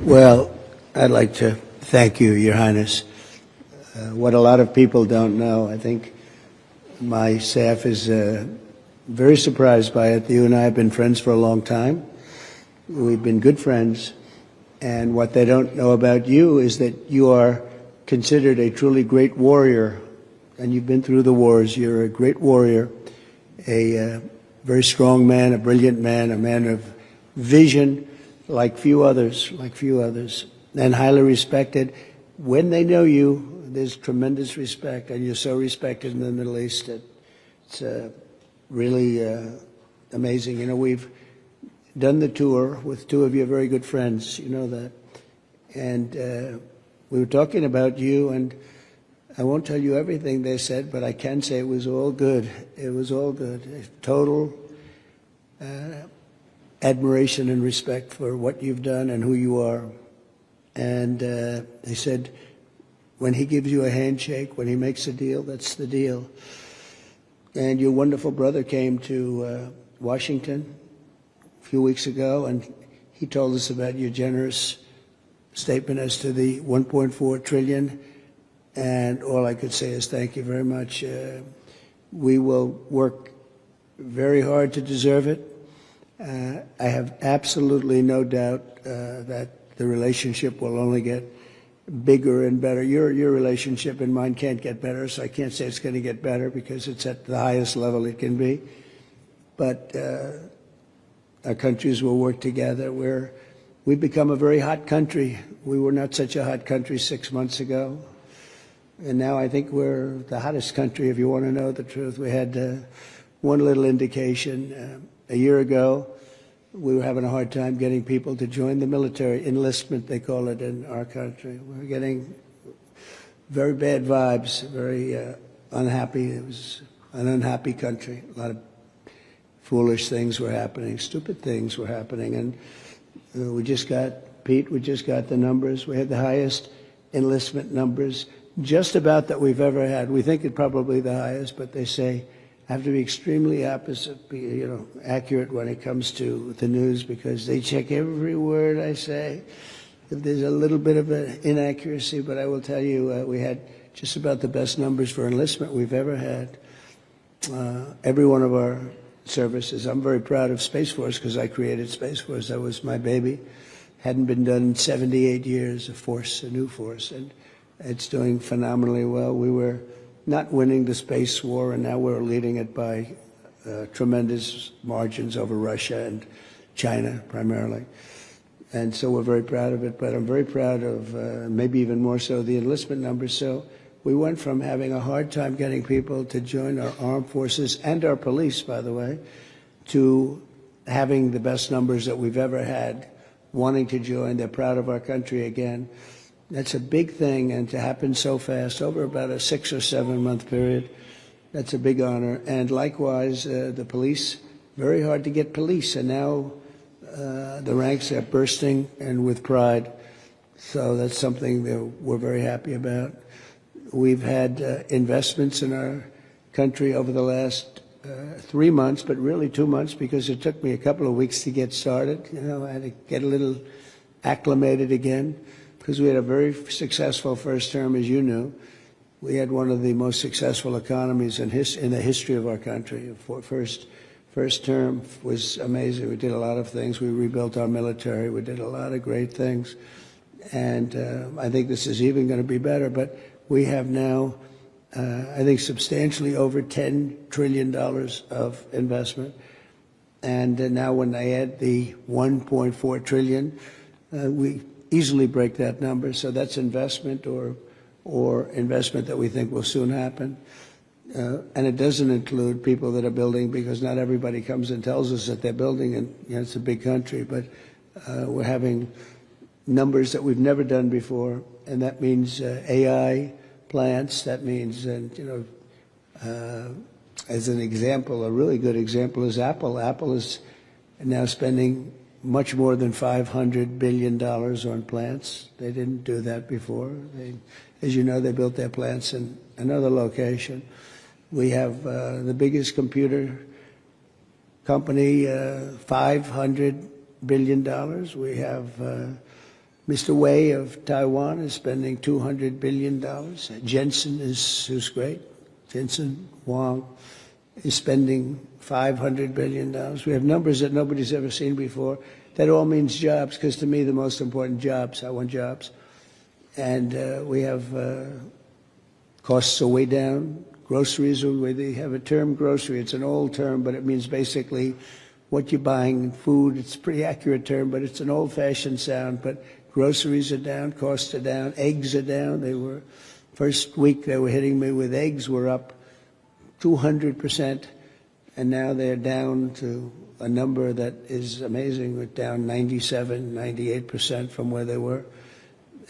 Well, I'd like to thank you, Your Highness. What a lot of people don't know, I think my staff is very surprised by it. You and I have been friends for a long time. We've been good friends. And what they don't know about you is that you are considered a truly great warrior. And you've been through the wars. You're a great warrior, a very strong man, a brilliant man, a man of vision, like few others, and highly respected. When they know you, there's tremendous respect, and you're so respected in the Middle East that it's really amazing. You know, we've done the tour with two of your very good friends, you know that. And we were talking about you, and I won't tell you everything they said, but I can say it was all good. It was all good. Total admiration and respect for what you've done and who you are. And they said, when he gives you a handshake, when he makes a deal, that's the deal. And your wonderful brother came to Washington a few weeks ago, and he told us about your generous statement as to the 1.4 trillion. And all I could say is thank you very much. We will work very hard to deserve it. I have absolutely no doubt that the relationship will only get bigger and better. Your relationship and mine can't get better, so I can't say it's going to get better because it's at the highest level it can be. But our countries will work together. We've become a very hot country. We were not such a hot country 6 months ago. And now I think we're the hottest country, if you want to know the truth. We had one little indication. A year ago, we were having a hard time getting people to join the military. Enlistment, they call it in our country. We were getting very bad vibes, very unhappy. It was an unhappy country. A lot of foolish things were happening, stupid things were happening. And we just got the numbers. We had the highest enlistment numbers just about that we've ever had. We think it's probably the highest, but they say have to be extremely accurate when it comes to the news because they check every word I say. If there's a little bit of an inaccuracy, but I will tell you, we had just about the best numbers for enlistment we've ever had. Every one of our services. I'm very proud of Space Force because I created Space Force. That was my baby. Hadn't been done in 78 years, a new force, and it's doing phenomenally well. We were not winning the space war, and now we're leading it by tremendous margins over Russia and China primarily. And so we're very proud of it, but I'm very proud of, maybe even more so, the enlistment numbers. So we went from having a hard time getting people to join our armed forces and our police, by the way, to having the best numbers that we've ever had, wanting to join. They're proud of our country again. That's a big thing, and to happen so fast, over about a 6 or 7 month period, that's a big honor. And likewise, the police, very hard to get police, and now the ranks are bursting and with pride. So that's something that we're very happy about. We've had investments in our country over the last 3 months, but really 2 months because it took me a couple of weeks to get started. You know, I had to get a little acclimated again. Because we had a very successful first term, as you knew. We had one of the most successful economies in the history of our country. First term was amazing. We did a lot of things. We rebuilt our military. We did a lot of great things. And I think this is even going to be better. But we have now, I think, substantially over $10 trillion of investment. And now when I add the 1.4 trillion, we easily break that number. So that's investment or investment that we think will soon happen. And it doesn't include people that are building because not everybody comes and tells us that they're building, and you know, it's a big country, but we're having numbers that we've never done before, and that means AI plants. That means, as an example, a really good example is Apple. Apple is now spending much more than $500 billion on plants. They didn't do that before. As you know, they built their plants in another location. We have the biggest computer company, $500 billion. We have Mr. Wei of Taiwan is spending $200 billion. Jensen who's great. Jensen Huang is spending $500 billion. We have numbers that nobody's ever seen before. That all means jobs, because to me the most important jobs. I want jobs. And we have costs are way down. Groceries are way. They have a term, grocery. It's an old term, but it means basically what you're buying, food. It's a pretty accurate term, but it's an old-fashioned sound. But groceries are down, costs are down, eggs are down. They were, first week they were hitting me with eggs were up 200%, and now they're down to a number that is amazing. We're down 97, 98% from where they were.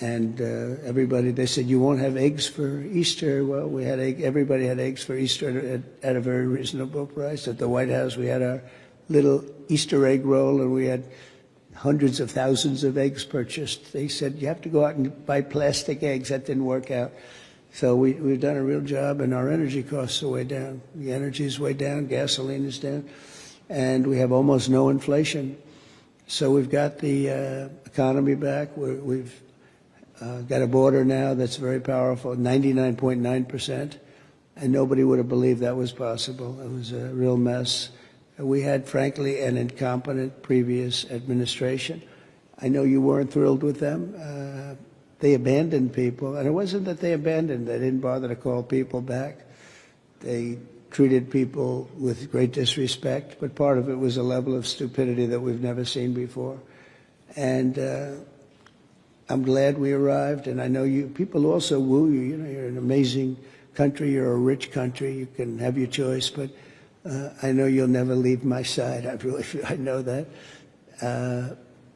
And everybody, they said, you won't have eggs for Easter. Well, we had everybody had eggs for Easter at a very reasonable price. At the White House, we had our little Easter egg roll, and we had hundreds of thousands of eggs purchased. They said, you have to go out and buy plastic eggs. That didn't work out. So we've done a real job, and our energy costs are way down. The energy is way down, gasoline is down, and we have almost no inflation. So we've got the economy back. We've got a border now that's very powerful, 99.9%, and nobody would have believed that was possible. It was a real mess. We had, frankly, an incompetent previous administration. I know you weren't thrilled with them. They abandoned people, and it wasn't that they abandoned. They didn't bother to call people back. They treated people with great disrespect, but part of it was a level of stupidity that we've never seen before. And I'm glad we arrived, and I know people also woo you. You know, you're an amazing country. You're a rich country. You can have your choice, but I know you'll never leave my side. I know that.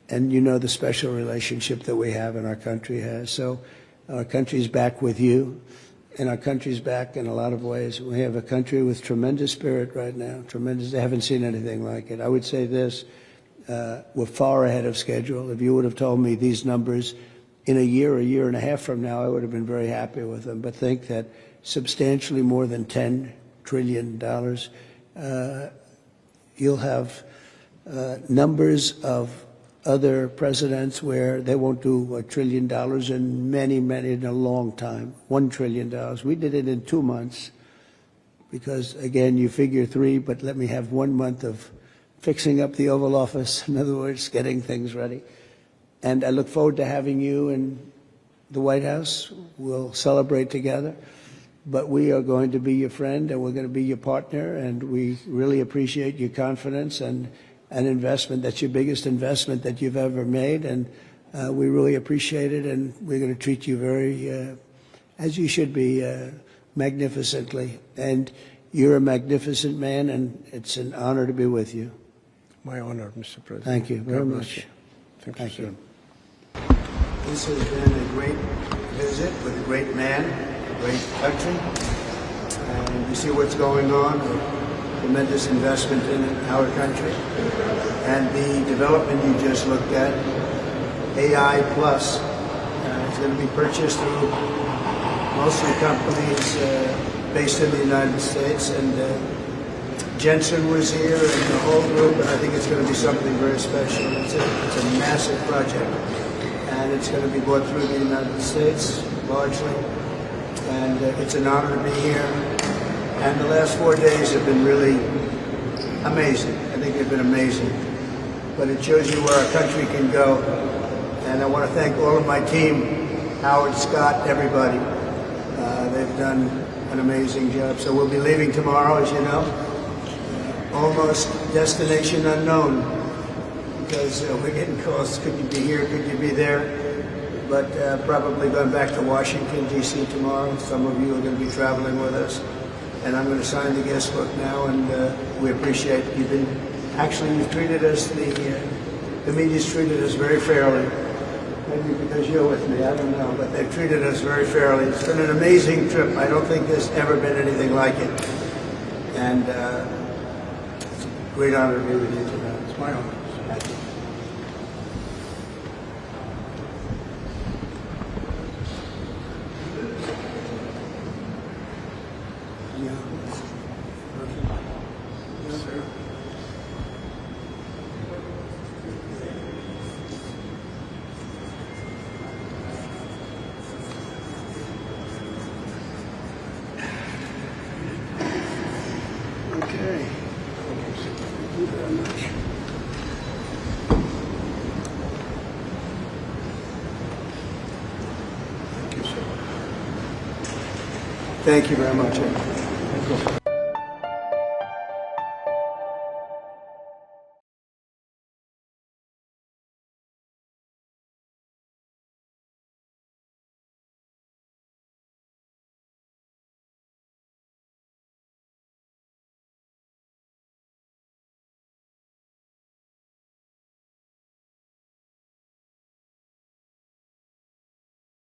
And you know the special relationship that we have and our country has. So our country's back with you, and our country's back in a lot of ways. We have a country with tremendous spirit right now, tremendous. I haven't seen anything like it. I would say this, we're far ahead of schedule. If you would have told me these numbers in a year and a half from now, I would have been very happy with them. But think that substantially more than $10 trillion, you'll have numbers of other presidents where they won't do $1 trillion in a long time, $1 trillion. We did it in 2 months because, again, you figure 3, but let me have 1 month of fixing up the Oval Office, in other words, getting things ready. And I look forward to having you in the White House. We'll celebrate together. But we are going to be your friend, and we're going to be your partner, and we really appreciate your confidence and an investment. That's your biggest investment that you've ever made, and we really appreciate it, and we're going to treat you very, as you should be, magnificently. And you're a magnificent man, and it's an honor to be with you. My honor, Mr. President. Thank you very much. Thank you. This has been a great visit with a great man, a great country, and you see what's going on. Tremendous investment in our country, and the development you just looked at, AI Plus, is going to be purchased through mostly companies based in the United States, and Jensen was here and the whole group, and I think it's going to be something very special. It's a massive project, and it's going to be brought through the United States largely, and it's an honor to be here. And the last 4 days have been really amazing. I think they've been amazing. But it shows you where our country can go. And I want to thank all of my team, Howard, Scott, everybody. They've done an amazing job. So we'll be leaving tomorrow, as you know. Almost destination unknown. Because we're getting calls, could you be here, could you be there? But probably going back to Washington, D.C. tomorrow. Some of you are going to be traveling with us. And I'm going to sign the guest book now, and we appreciate you've treated us, the media's treated us very fairly. Maybe because you're with me, I don't know, but they've treated us very fairly. It's been an amazing trip. I don't think there's ever been anything like it. And it's a great honor to be with you tonight. It's my honor. Thank you. Thank you very much.